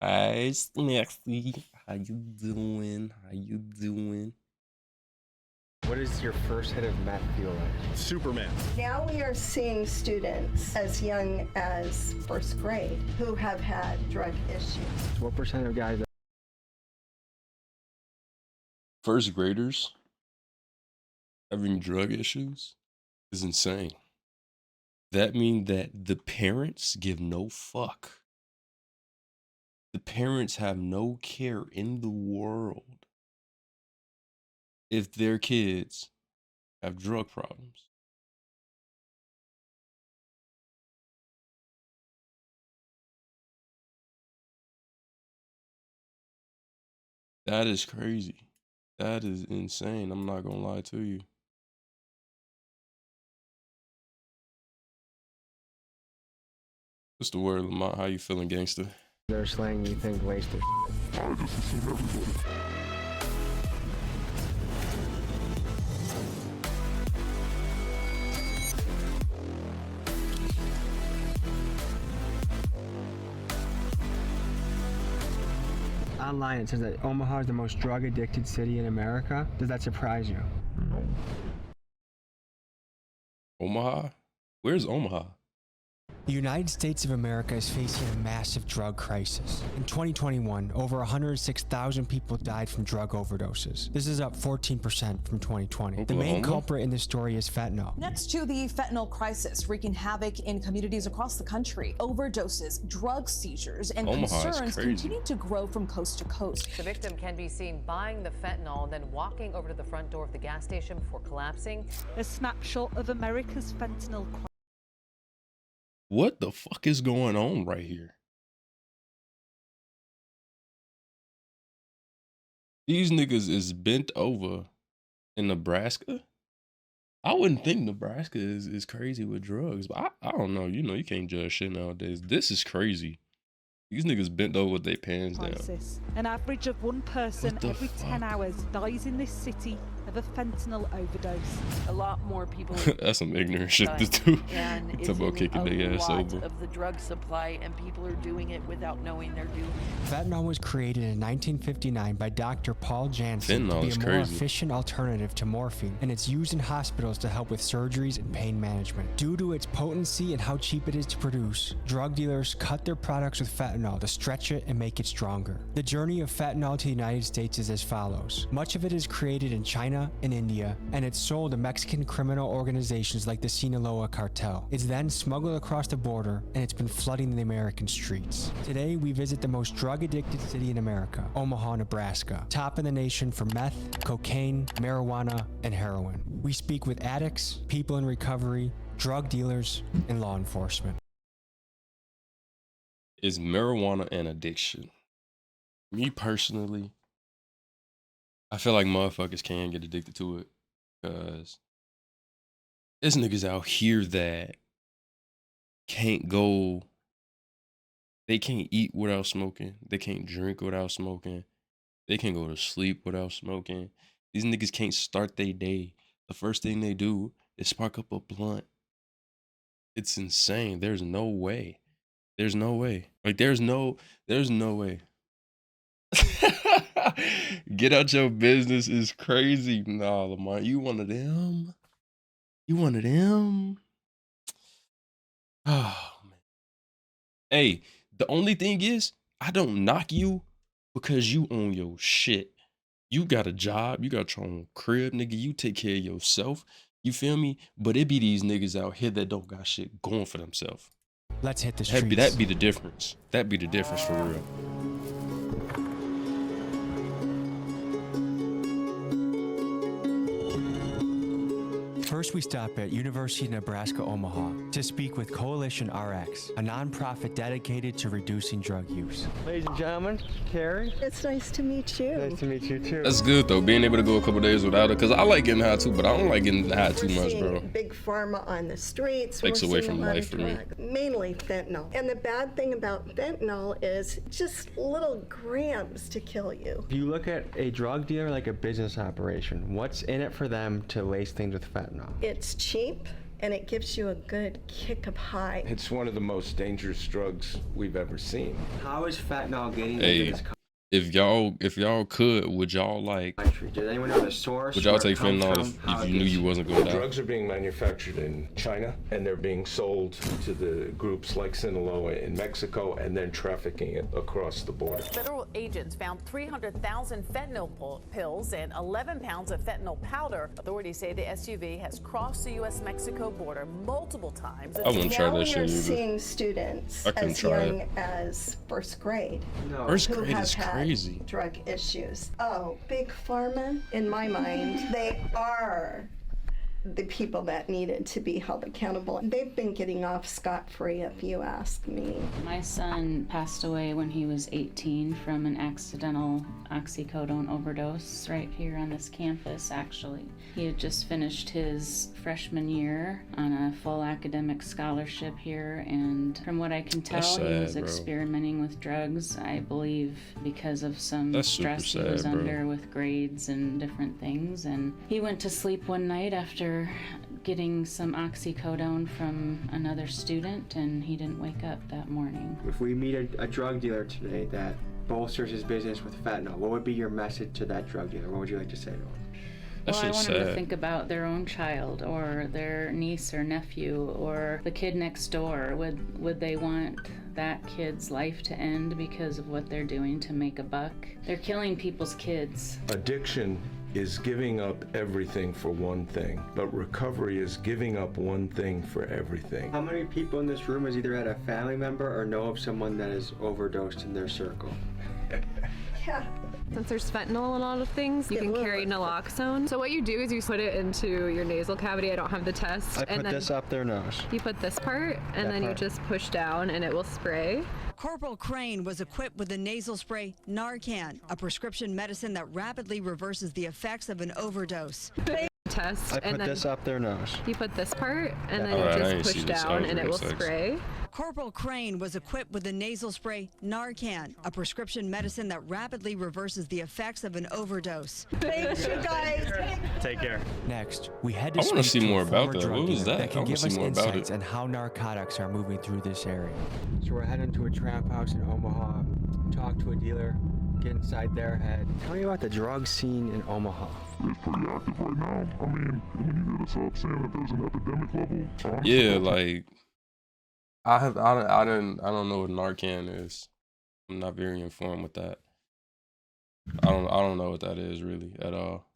Hi, Snexy. How you doing? How you doing? What does your first hit of meth feel like? Superman. Now we are seeing students as young as first grade who have had drug issues. What percent of guys First graders having drug issues is insane. That means that the parents give no fuck. The parents have no care in the world if their kids have drug problems. That is crazy. That is insane. I'm not gonna lie to you. What's the word, Lamont? How you feeling, gangster? are slang you think waste their I just assume everybody. Online it says that Omaha is the most drug addicted city in America. Does that surprise you? No. Omaha? Where's Omaha? The United States of America is facing a massive drug crisis. In 2021, over 106,000 people died from drug overdoses. This is up 14% from 2020. The main culprit in this story is fentanyl. Next to the fentanyl crisis wreaking havoc in communities across the country, overdoses, drug seizures, and concerns continue to grow from coast to coast. The victim can be seen buying the fentanyl and then walking over to the front door of the gas station before collapsing. A snapshot of America's fentanyl crisis. What the fuck is going on right here? These niggas is bent over in Nebraska. I wouldn't think Nebraska is crazy with drugs, but I don't know. You know, you can't judge shit nowadays. This is crazy. These niggas bent over with their pants down. An average of one person every 10 hours dies in this city of a fentanyl overdose. A lot more people. That's some ignorant shit to do. And it's about kicking their ass over. Of the drug supply, and people are doing it without knowing they're doing it. Fentanyl was created in 1959 by Dr. Paul Jansen to be a more efficient alternative to morphine, and it's used in hospitals to help with surgeries and pain management. Due to its potency and how cheap it is to produce, drug dealers cut their products with fentanyl to stretch it and make it stronger. The journey of fentanyl to the United States is as follows. Much of it is created in China and India, and it's sold to Mexican criminal organizations like the Sinaloa cartel. It's then smuggled across the border, and it's been flooding the American streets. Today, we visit the most drug-addicted city in America, Omaha, Nebraska, top in the nation for meth, cocaine, marijuana, and heroin. We speak with addicts, people in recovery, drug dealers, and law enforcement. Is marijuana an addiction? Me personally, I feel like motherfuckers can get addicted to it because there's niggas out here that can't go, they can't eat without smoking. They can't drink without smoking. They can't go to sleep without smoking. These niggas can't start their day. The first thing they do is spark up a blunt. It's insane. There's no way. There's no way. Like, there's no way. Get out your business is crazy. Nah, Lamont, you one of them. You one of them. Oh, man. Hey, the only thing is, I don't knock you because you own your shit. You got a job. You got your own crib, nigga. You take care of yourself. You feel me? But it be these niggas out here that don't got shit going for themselves. Let's hit the streets. That'd be the difference. That'd be the difference for real. First, we stop at University of Nebraska, Omaha to speak with Coalition RX, a nonprofit dedicated to reducing drug use. Ladies and gentlemen, Carrie. It's nice to meet you. Nice to meet you too. That's good though, being able to go a couple days without it, because I like getting high too, but I don't like getting high too much, bro. Big pharma on the streets. Takes away from life for me. Mainly fentanyl. And the bad thing about fentanyl is just little grams to kill you. If you look at a drug dealer like a business operation, what's in it for them to lace things with fentanyl? It's cheap, and it gives you a good kick of high. It's one of the most dangerous drugs we've ever seen. How is fentanyl getting into this country? If y'all could, would y'all like? Does anyone know the source? Would y'all take fentanyl if you knew you wasn't going to die? Drugs are being manufactured in China, and they're being sold to the groups like Sinaloa in Mexico, and then trafficking it across the border. Federal agents found 300,000 fentanyl pills and 11 pounds of fentanyl powder. Authorities say the SUV has crossed the U.S.-Mexico border multiple times. I wouldn't try now that shit you're either. seeing students as young as first grade. First who grade have is had crazy. Drug issues. Oh, Big Pharma, in my mind, they are the people that needed to be held accountable. And they've been getting off scot-free, if you ask me. My son passed away when he was 18 from an accidental oxycodone overdose right here on this campus, actually. He had just finished his freshman year on a full academic scholarship here, and from what I can tell, he was experimenting with drugs, I believe, because of some stress he was under with grades and different things. And he went to sleep one night after getting some oxycodone from another student, and he didn't wake up that morning. If we meet a drug dealer today that bolsters his business with fentanyl, what would be your message to that drug dealer? What would you like to say to him? Well, I want them to think about their own child or their niece or nephew or the kid next door. Would they want that kid's life to end because of what they're doing to make a buck? They're killing people's kids. Addiction is giving up everything for one thing, but recovery is giving up one thing for everything. How many people in this room has either had a family member or know of someone that has overdosed in their circle? Yeah. Since there's fentanyl in a lot of things, you can carry naloxone. So what you do is you put it into your nasal cavity. I don't have the test. I put this up their nose. You put this part, and then you just push down, and it will spray. Corporal Crane was equipped with the nasal spray Narcan, a prescription medicine that rapidly reverses the effects of an overdose. Test. I put this up their nose. You put this part, and then you just push down, and it will spray. Corporal Crane was equipped with the nasal spray Narcan, a prescription medicine that rapidly reverses the effects of an overdose. Thanks, you guys. Take care. Next, we head to I want to see more about that. What was that? I can want to give see us more about insights it. on how narcotics are moving through this area. So we're heading to a trap house in Omaha, talk to a dealer, get inside their head. Tell me about the drug scene in Omaha. It's pretty active right now. I mean, when you hit us up saying that there's an epidemic level, yeah, like I don't know what Narcan is. I'm not very informed with that. I don't know what that is really at all.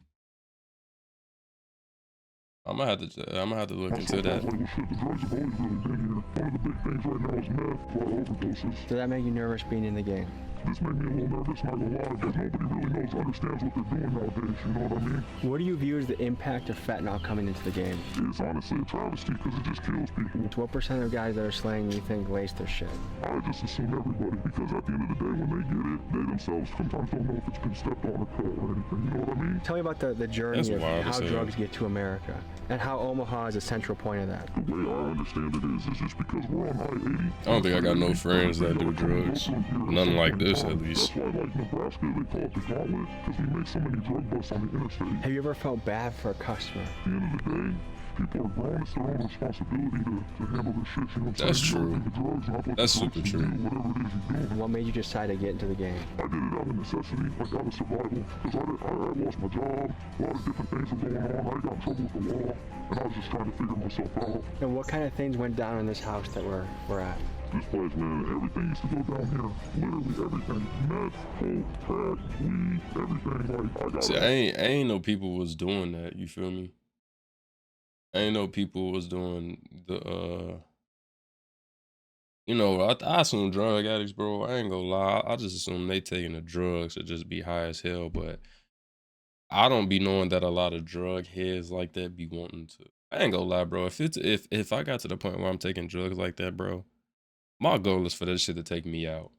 I'm gonna have to look into that. Shit, the drugs have always really been here. One of the big things right now is meth, a lot of overdoses. Does that make you nervous being in the game? This made me a little nervous, not gonna lie, because nobody really understands what they're doing nowadays, you know what I mean? What do you view as the impact of fentanyl coming into the game? It's honestly a travesty because it just kills people. So what percent of guys that are slaying you think lace their shit? I just assume everybody, because at the end of the day, when they get it, they themselves sometimes don't know if it's been stepped on or cut or anything, you know what I mean? Tell me about the journey of how drugs get to America, and how Omaha is a central point of that. The way I understand it is just because we're on I-80. I don't think I got no friends that do drugs. Nothing like this, at least. Like Nebraska, they call it the gauntlet because we make so many drug busts on the interstate. Have you ever felt bad for a customer? At the end of the day, people are grown. It's their own responsibility to handle their shit. You know what I'm saying? That's true. That's super true. Whatever it is you do. What made you decide to get into the game? I did it out of necessity, like out of survival. Because I lost my job, a lot of different things were going on. I got in trouble with the law, and I was just trying to figure myself out. And what kind of things went down in this house that we're at? This place, man, everything used to go down here. Literally everything. Meth, coke, crack, weed, everything. Like, I got See, I ain't know people was doing that, you feel me? I ain't know people was doing the, you know, I assume drug addicts, bro. I ain't gonna lie. I just assume they taking the drugs to just be high as hell, but I don't be knowing that a lot of drug heads like that be wanting to. I ain't gonna lie, bro. If I got to the point where I'm taking drugs like that, bro, my goal is for that shit to take me out.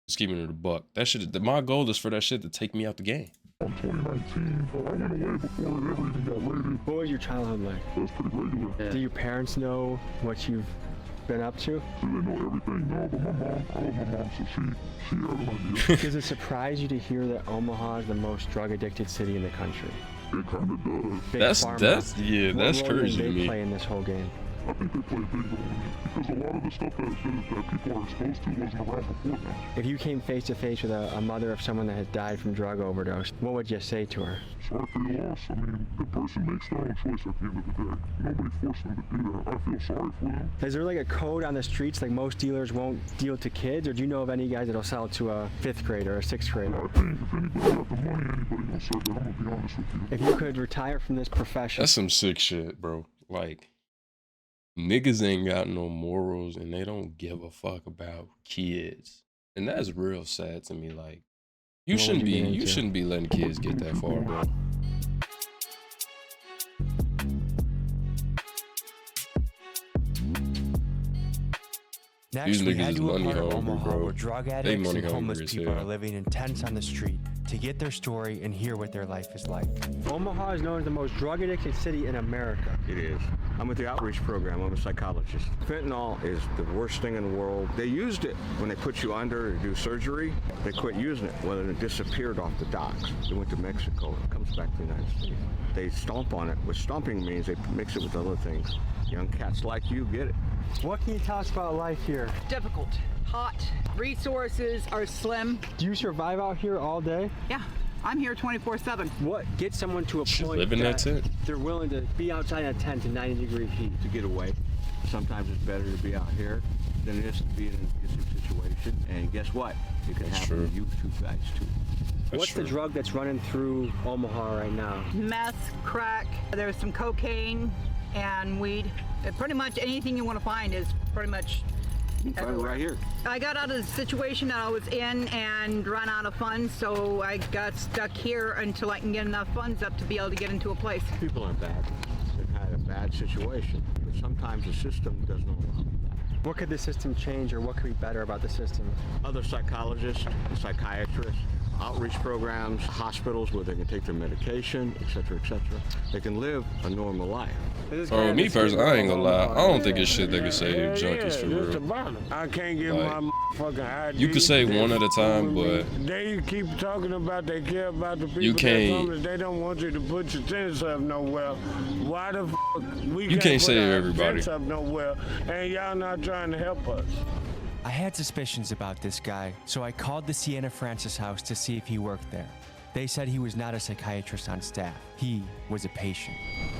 Just keeping it a buck. That shit. My goal is for that shit to take me out the game. In 2019, I went away before it ever even got rated. What was your childhood like? It was pretty regular. Yeah. Do your parents know what you've been up to? Do they know everything? No, but my mom, I love my mom, so she has an idea. Does it surprise you to hear that Omaha is the most drug-addicted city in the country? It kind of does. That's crazy to me. They play in this whole game. I think they play a big role in it because a lot of the stuff that people are exposed to wasn't around before them. If you came face to face with a mother of someone that had died from drug overdose, what would you say to her? Sorry for your loss. I mean, the person makes their own choice at the end of the day. Nobody forced them to do that. I feel sorry for them. Is there like a code on the streets, like most dealers won't deal to kids, or do you know of any guys that'll sell to a 5th grader or a 6th grader? I think if anybody got the money, anybody will serve it. I'm gonna be honest with you. If you could retire from this profession. That's some sick shit, bro. Like, niggas ain't got no morals and they don't give a fuck about kids. And that's real sad to me. Like, you shouldn't be letting kids get that far, bro. Next, we head to a part of Omaha bro. where drug addicts and homeless people are living in tents on the street to get their story and hear what their life is like. Omaha is known as the most drug-addicted city in America. It is. I'm with the outreach program. I'm a psychologist. Fentanyl is the worst thing in the world. They used it when they put you under to do surgery. They quit using it when it disappeared off the docks. It went to Mexico. It comes back to the United States. They stomp on it. What stomping means, they mix it with other things. Young cats like you get it. What can you tell us about life here? Difficult, hot, resources are slim. Do you survive out here all day? Yeah, I'm here 24/7. What gets someone to a point live in that tent? They're willing to be outside a tent in 90-degree heat? To get away. Sometimes it's better to be out here than it is to be in an abusive situation. And guess what? It can happen to you guys too. What's the drug that's running through Omaha right now? Meth, crack, there's some cocaine and weed. Pretty much anything you want to find is pretty much everywhere. Right here. I got out of the situation that I was in and ran out of funds, so I got stuck here until I can get enough funds up to be able to get into a place. People aren't bad. They've had a bad situation, but sometimes the system doesn't allow that. What could the system change, or what could be better about the system? Other psychologists, psychiatrists, outreach programs, hospitals where they can take their medication, etc., etc. They can live a normal life. Oh, me personally, I ain't gonna lie. I don't think it's shit they can save junkies for real. I can't get my fucking ID. You could say one at a time, but they keep talking about they care about the people you can't. that they don't want you to put your tents up nowhere. Why the fuck we you can't save everybody. Tents up nowhere, and y'all not trying to help us? I had suspicions about this guy, so I called the Sienna Francis house to see if he worked there. They said he was not a psychiatrist on staff. He was a patient.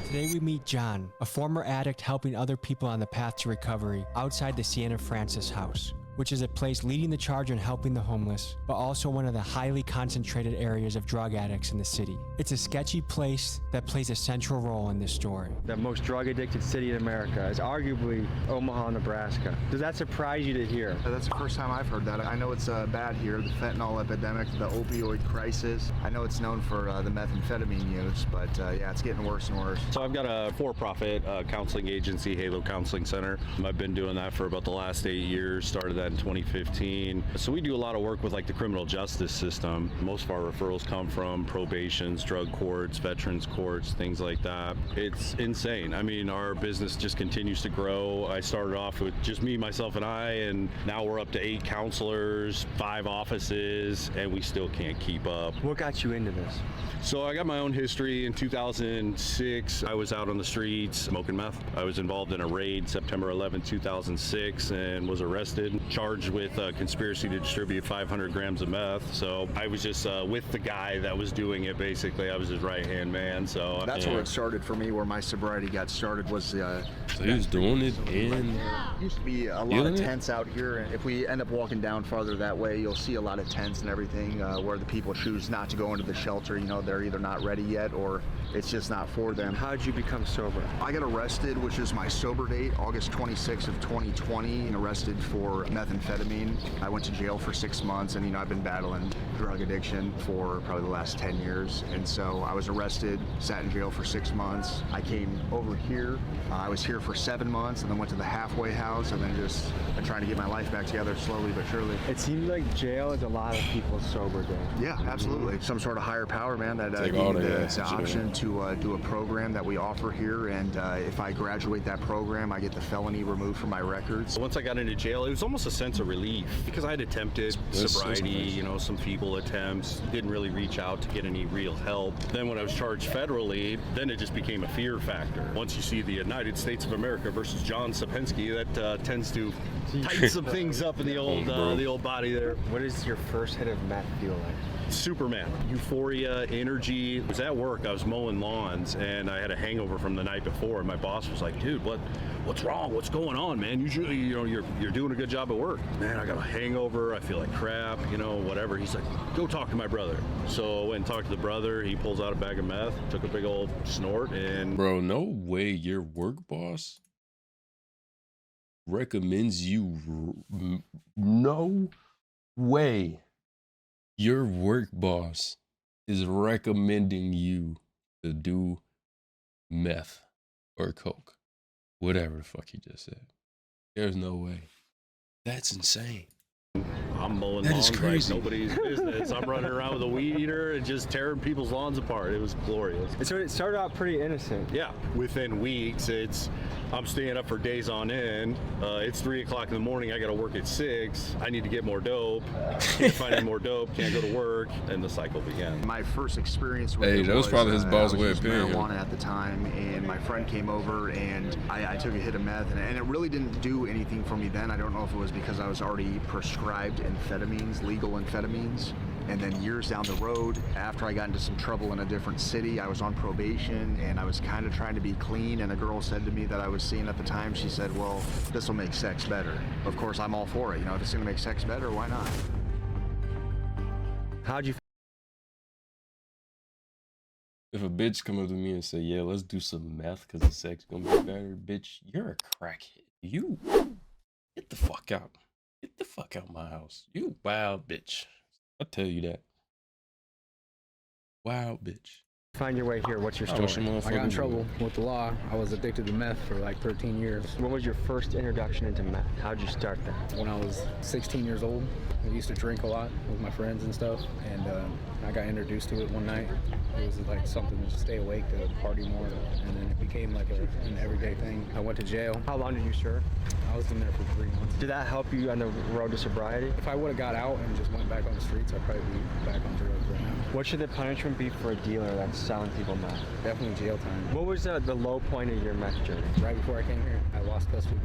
Today we meet John, a former addict helping other people on the path to recovery outside the Sienna Francis house, which is a place leading the charge in helping the homeless, but also one of the highly concentrated areas of drug addicts in the city. It's a sketchy place that plays a central role in this story. The most drug-addicted city in America is arguably Omaha, Nebraska. Does that surprise you to hear? That's the first time I've heard that. I know it's bad here, the fentanyl epidemic, the opioid crisis. I know it's known for the methamphetamine use, but yeah, it's getting worse and worse. So I've got a for-profit counseling agency, Halo Counseling Center. I've been doing that for about the last 8 years, started that in 2015. So we do a lot of work with like the criminal justice system. Most of our referrals come from probations, drug courts, veterans courts, things like that. It's insane. I mean, our business just continues to grow. I started off with just me, myself, and I, and now we're up to 8 counselors, 5 offices, and we still can't keep up. What got you into this? So I got my own history. In 2006, I was out on the streets smoking meth. I was involved in a raid September 11, 2006, and was arrested, charged with conspiracy to distribute 500 grams of meth. So I was just with the guy that was doing it, basically. I was his right-hand man. So that's where it started for me, where my sobriety got started was so he was doing it in used to be a lot of tents out here, and if we end up walking down farther that way, you'll see a lot of tents and everything where the people choose not to go into the shelter. You know, they're either not ready yet or it's just not for them. How did you become sober? I got arrested, which is my sober date, August 26th of 2020, and arrested for methamphetamine. I went to jail for 6 months, and I've been battling drug addiction for probably the last 10 years. And so I was arrested, sat in jail for 6 months. I came over here. I was here for 7 months, and then went to the halfway house, and then just been trying to get my life back together slowly but surely. It seems like jail is a lot of people's sober day. Yeah, absolutely. Some sort of higher power, man, that gave me the option to do a program that we offer here, and if I graduate that program, I get the felony removed from my records. Once I got into jail, it was almost a sense of relief because I had attempted sobriety, you know, some feeble attempts, didn't really reach out to get any real help. Then when I was charged federally, then it just became a fear factor. Once you see the United States of America versus John Sapinski, that tends to tighten some things up in the old body there. What does your first hit of meth feel like? Superman, euphoria, energy. I was at work, I was mowing lawns, and I had a hangover from the night before, and my boss was like, dude, what's wrong? What's going on, man? Usually, you know, you're doing a good job at work. Man, I got a hangover, I feel like crap, you know, whatever. He's like, go talk to my brother. So I went and talked to the brother. He pulls out a bag of meth, took a big old snort, and... Bro, no way your work boss recommends you. No way your work boss is recommending you to do meth or coke, whatever the fuck he just said. There's no way. That's insane. I'm mowing That lawns is crazy. like nobody's business. I'm running around with a weed eater and just tearing people's lawns apart. It was glorious. So it started out pretty innocent. Yeah, within weeks, I'm staying up for days on end. It's 3 o'clock in the morning. I got to work at 6. I need to get more dope. Can't find any more dope. Can't go to work, and the cycle began. My first experience with it that was probably his boss way of paying him. marijuana at the time, and my friend came over, and I took a hit of meth, and it really didn't do anything for me then. I don't know if it was because I was already prescribed amphetamines, legal amphetamines. And then years down the road, after I got into some trouble in a different city, I was on probation and I was kind of trying to be clean, and a girl said to me that I was seeing at the time, she said, well, this will make sex better. Of course, I'm all for it. You know, if it's gonna make sex better, why not? How'd you If a bitch come up to me and say, yeah, let's do some meth because the sex gonna be better, bitch, you're a crackhead. You get the fuck out. Get the fuck out of my house. You wild bitch. I'll tell you that. Wild bitch. find your way here? What's your story? I got in trouble with the law. I was addicted to meth for like 13 years. What was your first introduction into meth? How'd you start that? When I was 16 years old, I used to drink a lot with my friends and stuff, and I got introduced to it one night. It was like something to stay awake, to party more, and then it became like an everyday thing. I went to jail. How long did you serve? I was in there for 3 months. Did that help you on the road to sobriety? If I would have got out and just went back on the streets, I'd probably be back on drugs right now. What should the punishment be for a dealer that's selling people meth? Definitely jail time. What was the low point of your meth journey? Right before I came here, I lost custody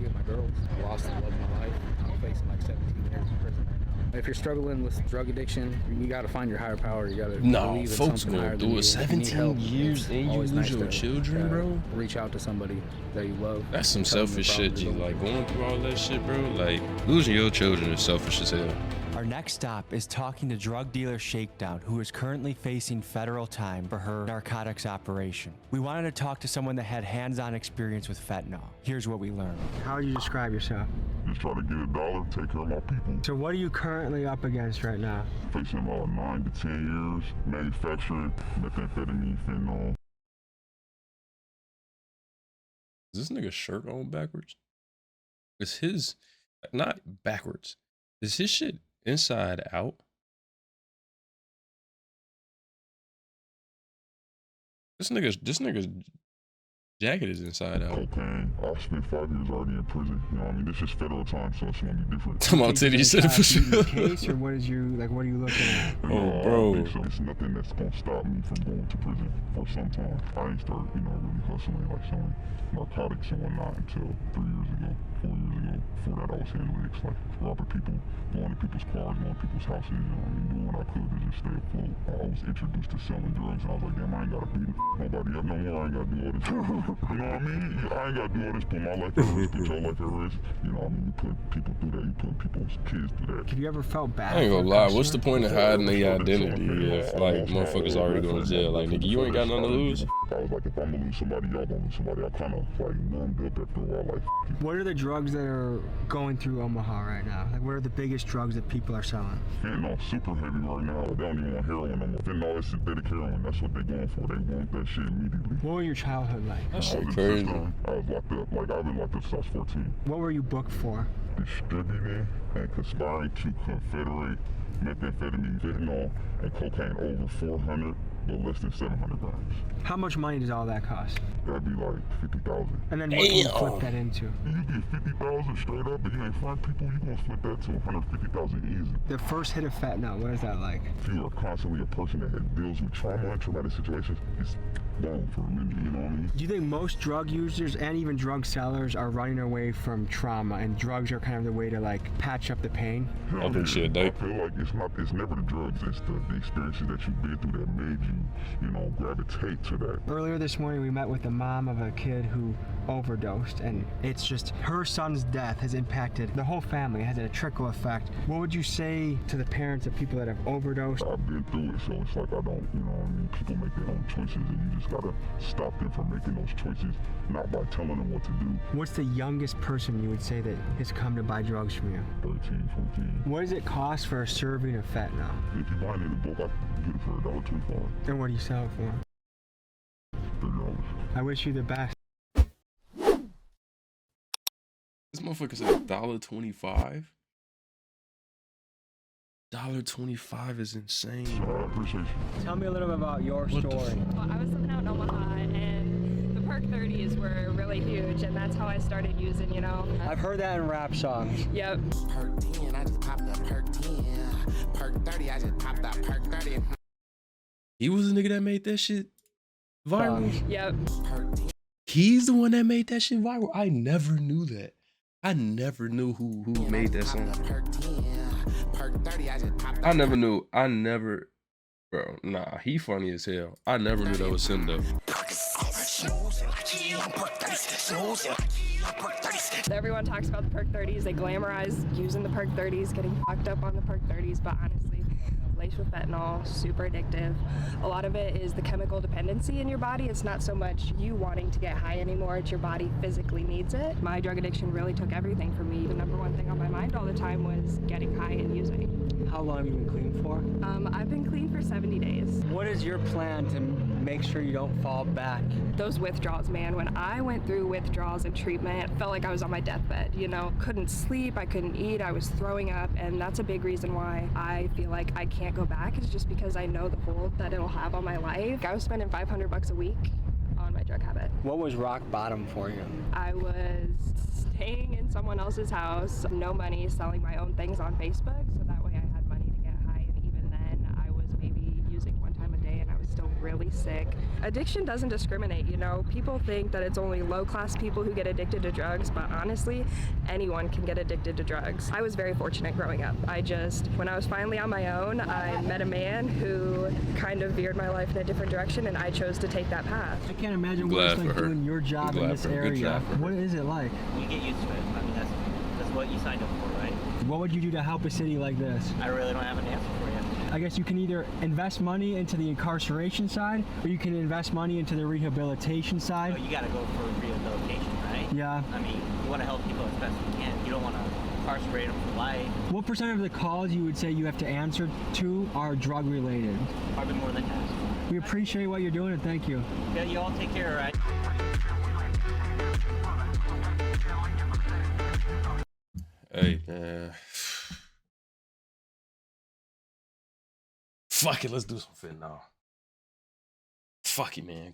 of my girls. I lost the love of my life. I'm facing like 17 years in prison right now. If you're struggling with drug addiction, you got to find your higher power. You got to believe in folks something higher gonna than do you. it 17 years and you lose your children, bro. Reach out to somebody that you love. That's some selfish shit, G. Like, going through all that shit, bro. Like, losing your children is selfish as hell. Our next stop is talking to drug dealer Shakedown, who is currently facing federal time for her narcotics operation. We wanted to talk to someone that had hands-on experience with fentanyl. Here's what we learned. How would you describe yourself? Just trying to get a dollar, take care of my people. So what are you currently up against right now? Facing about 9 to 10 years, manufacturing methamphetamine, fentanyl. Is this nigga shirt on backwards? Is his, not backwards, is his shit inside out? This nigga's jacket is inside out. Cocaine. I spent 5 years already in prison. You know what I mean? This is federal time, so it's gonna be different. Come on, Teddy, you said it for sure. Case, or what is what are you looking at? Oh, bro. I think so. It's nothing that's gonna stop me from going to prison for some time. I ain't started, really hustling, like selling narcotics and whatnot until 3 years ago, 4 years ago. Before that, I was handling it, like robbing people, going to people's cars, going to people's houses, doing what I could to just stay afloat. I was introduced to selling drugs, and I was like, damn, I ain't gotta beat nobody up no more. I ain't gotta do all this. You know what I mean? I ain't gotta do all this, put my life at risk, put your life at risk. You know what I mean? You put people through that, you put people's kids through that. Have you ever felt bad? I ain't gonna lie, what's the point of hiding their identity if, like, motherfuckers already going to jail? Like, nigga, you ain't got nothing to lose? I was like, if I'm gonna lose somebody, y'all gonna lose somebody. I kind of, like, numbed up after a while, like. What are the drugs that are going through Omaha right now? Like, what are the biggest drugs that people are selling? Fentanyl, super heavy right now. They don't even want heroin no more. Fentanyl is synthetic heroin. That's what they going for. They want that shit immediately. What was your childhood like? That shit crazy. I was locked up. Like, I've been locked up since I was 14. What were you booked for? Distributing and conspiring to confederate methamphetamine, fentanyl, and cocaine over 400, but less than 700 grams. How much money does all that cost? That'd be like 50,000. And then what do you flip that into? You get 50,000 straight up, and you ain't front people, you gonna flip that to 150,000 easy. The first hit of fentanyl, what is that like? If you are constantly a person that deals with trauma and traumatic situations, it's gone for a minute, you know what I mean? Do you think most drug users and even drug sellers are running away from trauma, and drugs are kind of the way to like patch up the pain? I think shit, they. I feel like it's never the drugs, it's the experiences that you've been through that made you know, gravitate to that. Earlier this morning, we met with the mom of a kid who overdosed, and it's just her son's death has impacted the whole family. It has a trickle effect. What would you say to the parents of people that have overdosed? I've been through it, so it's like I don't, you know what I mean? People make their own choices, and you just gotta stop them from making those choices, not by telling them what to do. What's the youngest person you would say that has come to buy drugs from you? 13, 14. What does it cost for a serving of fentanyl? If you buy it in a bulk, I can get it for $1.25. And what do you sell it for? $30. I wish you the best. This motherfucker said $1.25. $1.25 is insane. I appreciate you. Tell me a little bit about your story. Well, I was living out in Omaha, and the perk 30s were really huge, and that's how I started using, you know. I've heard that in rap songs. Yep. Perk 10, I just popped that perk 10. Perk 30, I just popped that perk 30. He was the nigga that made that shit viral. Yep. He's the one that made that shit viral. I never knew that. I never knew who made that song. I never knew. Bro, nah, he funny as hell. I never knew that was him though. Everyone talks about the perk 30s. They glamorize using the perk 30s, getting fucked up on the perk 30s, but honestly, laced with fentanyl, super addictive. A lot of it is the chemical dependency in your body. It's not so much you wanting to get high anymore, it's your body physically needs it. My drug addiction really took everything from me. The number one thing on my mind all the time was getting high and using. How long have you been clean for? I've been clean for 70 days. What is your plan to make sure you don't fall back? Those withdrawals, man. When I went through withdrawals and treatment, it felt like I was on my deathbed, you know? Couldn't sleep, I couldn't eat, I was throwing up, and that's a big reason why I feel like I can't go back. It's just because I know the hold that it'll have on my life. I was spending $500 a week on my drug habit. What was rock bottom for you? I was staying in someone else's house, no money, selling my own things on Facebook, so that way I had money to get high, and even then I was maybe using one time a day and I was still really sick. Addiction doesn't discriminate, you know? People think that it's only low-class people who get addicted to drugs, but honestly, anyone can get addicted to drugs. I was very fortunate growing up. When I was finally on my own, I met a man who kind of veered my life in a different direction, and I chose to take that path. I can't imagine what it's like doing your job in this area. What is it like? You get used to it. I mean, that's what you signed up for, right? What would you do to help a city like this? I really don't have an answer for you. I guess you can either invest money into the incarceration side, or you can invest money into the rehabilitation side. So you got to go for rehabilitation, right? Yeah. I mean, you want to help people as best you can. You don't want to incarcerate them for life. What percent of the calls you would say you have to answer to are drug related? Probably more than half. We appreciate what you're doing, and thank you. Yeah, you all take care, all right? Hey, man. Fuck it, let's do some fentanyl. Fuck it, man.